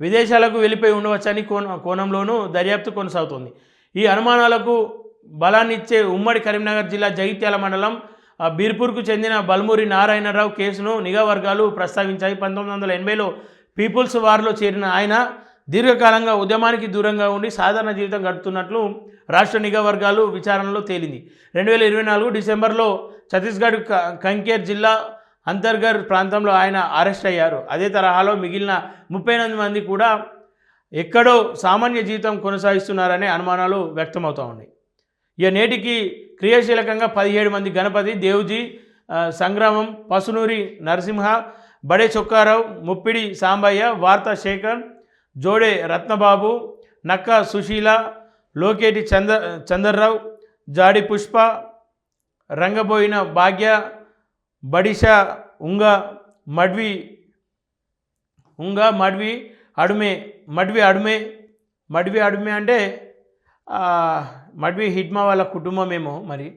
విదేశాలకు వెళ్ళిపోయి ఉండవచ్చని కోణంలోనూ దర్యాప్తు కొనసాగుతోంది. ఈ అనుమానాలకు బలాన్నిచ్చే ఉమ్మడి కరీంనగర్ జిల్లా జగిత్యాల మండలం బీర్పూర్కు చెందిన బల్మూరి నారాయణరావు కేసును నిఘా వర్గాలు ప్రస్తావించాయి. 1980లో పీపుల్స్ వార్లో చేరిన ఆయన దీర్ఘకాలంగా ఉద్యమానికి దూరంగా ఉండి సాధారణ జీవితం గడుపుతున్నట్లు రాష్ట్ర నిఘా వర్గాలు విచారణలో తేలింది. 2024 డిసెంబర్లో ఛత్తీస్గఢ్ కంకేర్ జిల్లా అంతర్గర్ ప్రాంతంలో ఆయన అరెస్ట్ అయ్యారు. అదే తరహాలో మిగిలిన 38 మంది కూడా ఎక్కడో సామాన్య జీవితం కొనసాగిస్తున్నారనే అనుమానాలు వ్యక్తమవుతూ ఉన్నాయి. ఇక నేటికి క్రియాశీలకంగా 17 మంది గణపతి, దేవుజీ, సంగ్రామం, పసునూరి నరసింహ, బడే చొక్కారావు, ముప్పిడి సాంబయ్య, వార్తా శేఖర్, జోడే రత్నబాబు, నక్క సుశీల, లోకేటి చందర్రావు, జాడి పుష్ప, రంగబోయిన భాగ్య, బడిషా ఉంగ, మడ్వి అడుమే అంటే మడ్వి హిడ్మా వాళ్ళ కుటుంబమేమో మరి.